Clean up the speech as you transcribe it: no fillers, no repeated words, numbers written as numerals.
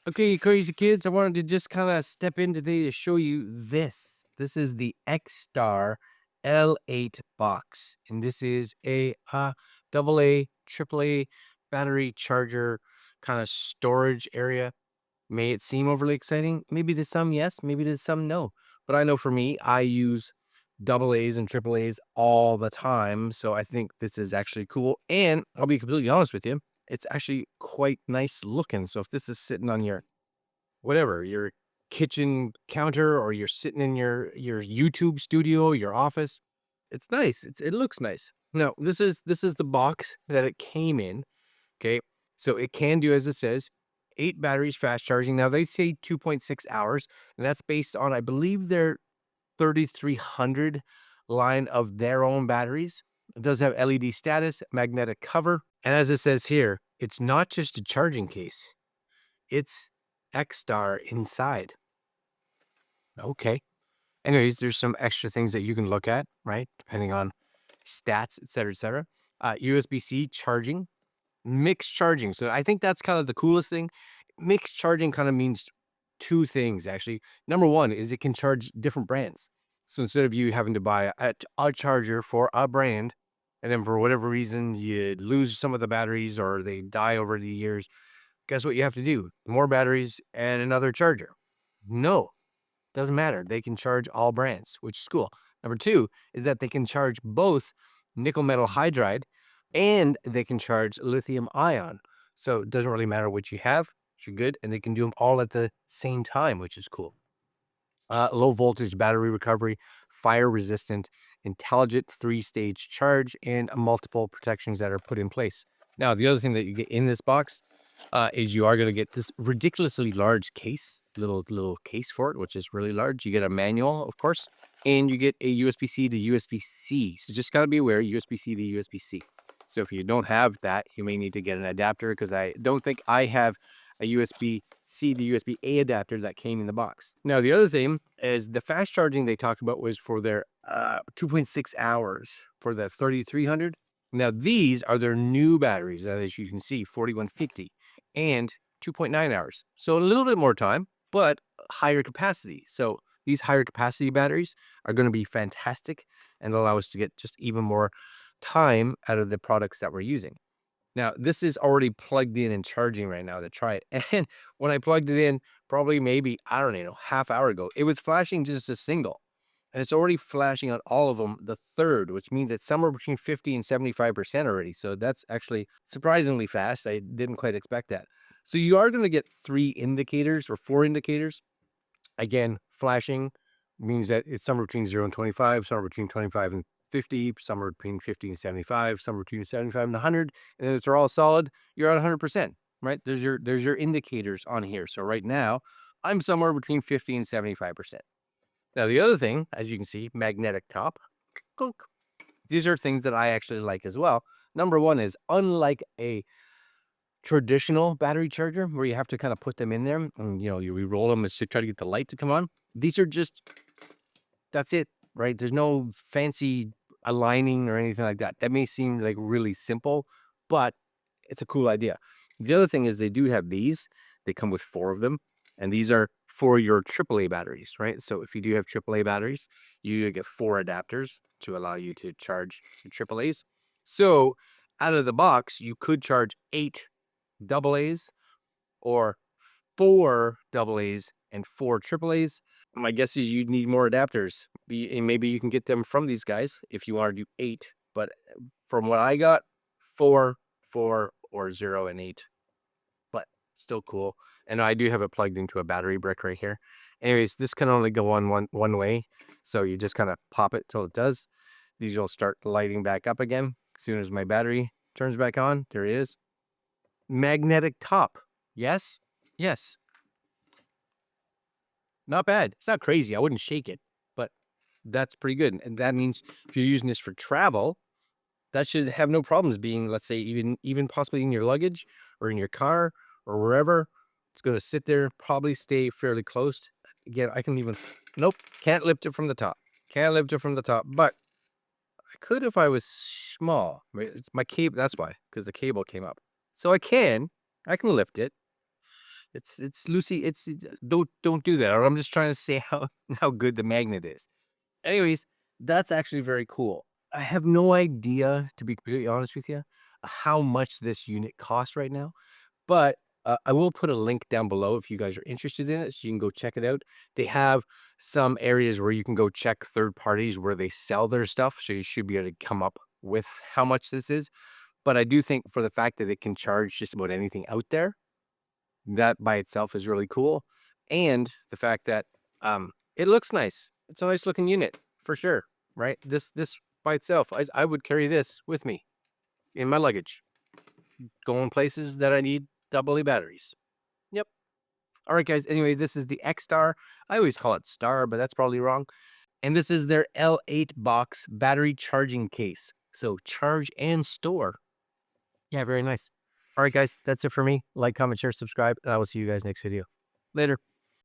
Okay, crazy kids, I wanted to just kind of step in today to show you this. This is the Xtar L8 box, and this is a AA, AAA battery charger kind of storage area. May it seem overly exciting? Maybe to some, yes. Maybe to some, no. But I know for me, I use double A's and triple A's all the time. So I think this is actually cool. And I'll be completely honest with you, it's actually quite nice looking. So if this is sitting on your whatever, your kitchen counter, or you're sitting in your YouTube studio, your office, it's nice. It looks nice. Now, this is the box that it came in. Okay. So it can do, as it says, 8 batteries fast charging. Now they say 2.6 hours, and that's based on, I believe, their 3300 line of their own batteries. It does have LED status, magnetic cover. And as it says here, it's not just a charging case, it's Xstar inside. Okay. Anyways, there's some extra things that you can look at, right? Depending on stats, et cetera, et cetera. USB-C charging, mixed charging. So I think that's kind of the coolest thing. Mixed charging kind of means two things, actually. Number one is it can charge different brands. So instead of you having to buy a charger for a brand, and then for whatever reason you lose some of the batteries or they die over the years, guess what you have to do? More batteries and another charger. No, doesn't matter. They can charge all brands, which is cool. Number two is that they can charge both nickel metal hydride and they can charge lithium ion. So it doesn't really matter what you have. You're good. And they can do them all at the same time, which is cool. Low voltage battery recovery, fire resistant, intelligent 3-stage charge, and multiple protections that are put in place. Now, the other thing that you get in this box is you are going to get this ridiculously large case, little case for it, which is really large. You get a manual, of course, and you get a USB-C to USB-C. So just got to be aware, USB-C to USB-C. So if you don't have that, you may need to get an adapter, because I don't think I have a USB-C to USB-A adapter that came in the box. Now, the other thing is the fast charging they talked about was for their 2.6 hours for the 3300. Now, these are their new batteries, as you can see, 4150 and 2.9 hours. So a little bit more time, but higher capacity. So these higher capacity batteries are going to be fantastic and allow us to get just even more time out of the products that we're using. Now, this is already plugged in and charging right now to try it. And when I plugged it in, probably maybe, I don't know, half hour ago, it was flashing just a single. And it's already flashing on all of them, the third, which means it's somewhere between 50 and 75% already. So that's actually surprisingly fast. I didn't quite expect that. So you are going to get 3 indicators or 4 indicators. Again, flashing means that it's somewhere between 0 and 25, somewhere between 25 and 50, somewhere between 50 and 75, somewhere between 75 and 100. And if they're all solid, you're at 100%, right? There's your indicators on here. So right now, I'm somewhere between 50 and 75%. Now, the other thing, as you can see, magnetic top. Clunk. These are things that I actually like as well. Number one is, unlike a traditional battery charger where you have to kind of put them in there and, you re-roll them to try to get the light to come on, these are just, that's it, right? There's no fancy aligning or anything like that. That may seem like really simple, but it's a cool idea. The other thing is they do have these. They come with 4 of them, and these are for your AAA batteries, right? So if you do have AAA batteries, you get 4 adapters to allow you to charge your AAAs. So out of the box, you could charge 8 AA's or 4 AA's and 4 AAA's. My guess is you'd need more adapters. And maybe you can get them from these guys if you want to do 8. But from what I got, 4, 4, or 0 and 8. But still cool. And I do have it plugged into a battery brick right here. Anyways, this can only go on one way. So you just kind of pop it till it does. These will start lighting back up again as soon as my battery turns back on. There it is. Magnetic top. Yes? Yes. Not bad. It's not crazy. I wouldn't shake it, but that's pretty good. And that means if you're using this for travel, that should have no problems being, let's say, even possibly in your luggage or in your car or wherever. It's going to sit there, probably stay fairly close. Again, I can even, nope, can't lift it from the top. Can't lift it from the top, but I could if I was small. Right? It's my cable, that's why, because the cable came up. So I can lift it. It's Lucy. Don't do that. Or I'm just trying to say how how good the magnet is. Anyways, that's actually very cool. I have no idea, to be completely honest with you, how much this unit costs right now. But I will put a link down below if you guys are interested in it, so you can go check it out. They have some areas where you can go check third parties where they sell their stuff, so you should be able to come up with how much this is. But I do think for the fact that it can charge just about anything out there, that by itself is really cool. And the fact that it looks nice. It's a nice looking unit for sure, right? This by itself, I would carry this with me in my luggage, going places that I need double A batteries. Yep. All right, guys. Anyway, this is the Xtar. I always call it Star, but that's probably wrong. And this is their L8 box battery charging case. So charge and store. Yeah, very nice. All right, guys. That's it for me. Like, comment, share, subscribe, and I will see you guys next video. Later.